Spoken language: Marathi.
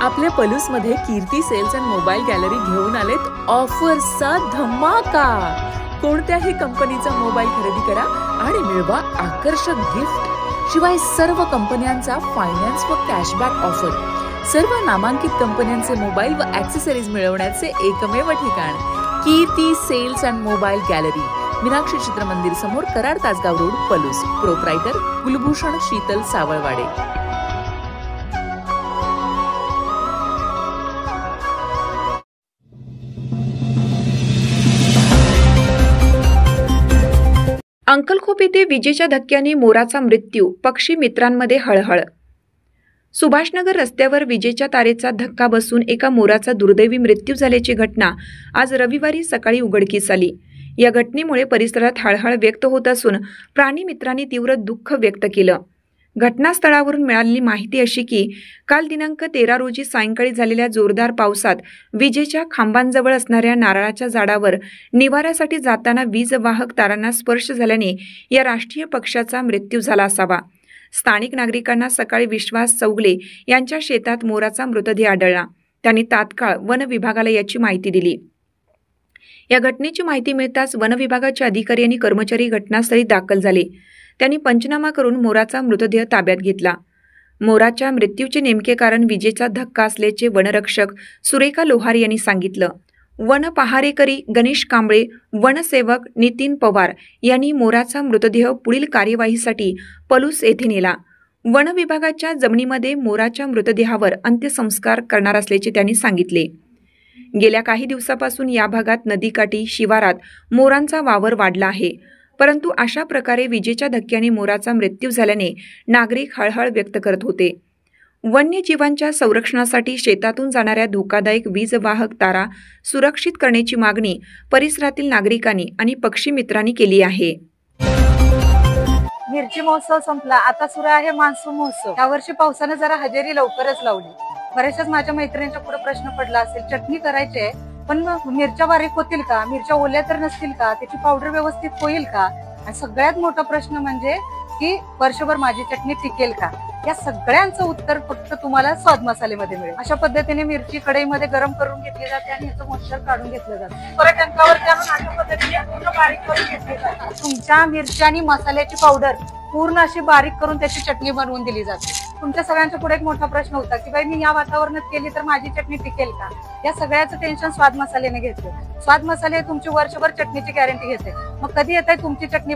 आपल्या पलूसमध्ये कीर्ती सेल्स अँड मोबाईल गॅलरी घेऊन आलेत ऑफर्सचा धमाका। कोणत्याही कंपनीचा मोबाईल खरेदी करा आणि मिळवा आकर्षक गिफ्ट। शिवाय सर्व कंपन्यांचा फायनान्स व कॅशबॅक ऑफर। सर्व नामांकित कंपन्यांचे मोबाईल व ॲक्सेसरीज मिळवण्याचे एकमेव ठिकाण Kirti sales and mobile gallery, Meenakshi Chitramandir समोर, कराड तासगाव रोड, पलूस। प्रोप्रायटर कुलभूषण शीतल सावळवाडे। अंकलखोप येथे विजेच्या धक्क्याने मोराचा मृत्यू, पक्षी मित्रांमध्ये हळहळ। सुभाषनगर रस्त्यावर विजेच्या तारेचा धक्का बसून एका मोराचा दुर्दैवी मृत्यू झाल्याची घटना आज रविवारी सकाळी उघडकीस आली। या घटनेमुळे परिसरात हळहळ व्यक्त होत असून प्राणी मित्रांनी तीव्र दुःख व्यक्त केलं। घटनास्थळावरून मिळालेली माहिती अशी की काल दिनांक 13 रोजी सायंकाळी झालेल्या जोरदार पावसात विजेच्या खांबांजवळ असणाऱ्या नारळाच्या झाडावर निवाऱ्यासाठी जाताना वीज वाहक तारांना स्पर्श झाल्याने या राष्ट्रीय पक्ष्याचा मृत्यू झाला असावा। स्थानिक नागरिकांना सकाळी विश्वास चौगले यांच्या शेतात मोराचा मृतदेह आढळला। त्यांनी तात्काळ वन विभागाला याची माहिती दिली। या घटनेची माहिती मिळताच वन विभागाचे अधिकारी आणि कर्मचारी घटनास्थळी दाखल झाले। त्यांनी पंचनामा करून मोराचा मृतदेह ताब्यात घेतला। मोराच्या मृत्यूचे नेमके कारण विजेचा धक्का असल्याचे वनरक्षक सुरेखा लोहार यांनी सांगितलं। वन पहारेकरी गणेश कांबळे, वनसेवक नितीन पवार यांनी मोराचा मृतदेह पुढील कार्यवाहीसाठी पलूस येथे नेला। वन विभागाच्या जमिनीमध्ये मोराच्या मृतदेहावर अंत्यसंस्कार करणार असल्याचे त्यांनी सांगितले। गेल्या काही दिवसापासून या भागात नदीकाठी शिवारात मोरांचा वावर वाढला आहे, परंतु अशा प्रकारे विजेच्या धक्क्याने मोराचा मृत्यू झाल्याने नागरिक हळहळ व्यक्त करत होते। वन्यजीवांच्या संरक्षणासाठी शेतातून जाणाऱ्या धोकादायक वीज वाहक तारा सुरक्षित करण्याची मागणी परिसरातील नागरिकांनी आणि पक्षी मित्रांनी केली आहे। मिरची महोत्सव संपला, आता सुरू आहे मान्सून महोत्सव। यावर्षी पावसाने जरा हजेरी लवकरच लावली। बऱ्याचशाच माझ्या मैत्रिणींच्या पुढे प्रश्न पडला असेल, चटणी करायची आहे पण मिरच्या बारीक होतील का, मिरच्या ओल्या तर नसतील का, त्याची पावडर व्यवस्थित होईल का, आणि सगळ्यात मोठा प्रश्न म्हणजे की वर्षभर माझी चटणी टिकेल का। या सगळ्यांचं उत्तर फक्त तुम्हाला स्वाद मसालेमध्ये मिळेल। अशा पद्धतीने मिरची कढईमध्ये गरम करून घेतली जाते आणि याचं मॉइश्चर काढून घेतलं जातं। परत टंकावरती आणून अशा पद्धतीने पूर्ण बारीक करून घेतली जाते। तुमच्या मिरची आणि मसाल्याची पावडर पूर्ण अशी बारीक करून त्याची चटणी बनवून दिली जाते। तुमच्या सगळ्यांच्या पुढे एक मोठा प्रश्न होता की बाई मी या वातावरणात केली तर माझी चटणी टिकेल का। या सगळ्याचं टेन्शन स्वाद मसाल्याने घेतलं। स्वाद मसाले तुमची वर्षभर चटणीची गॅरंटी घेते। मग कधी येत आहे तुमची चटणी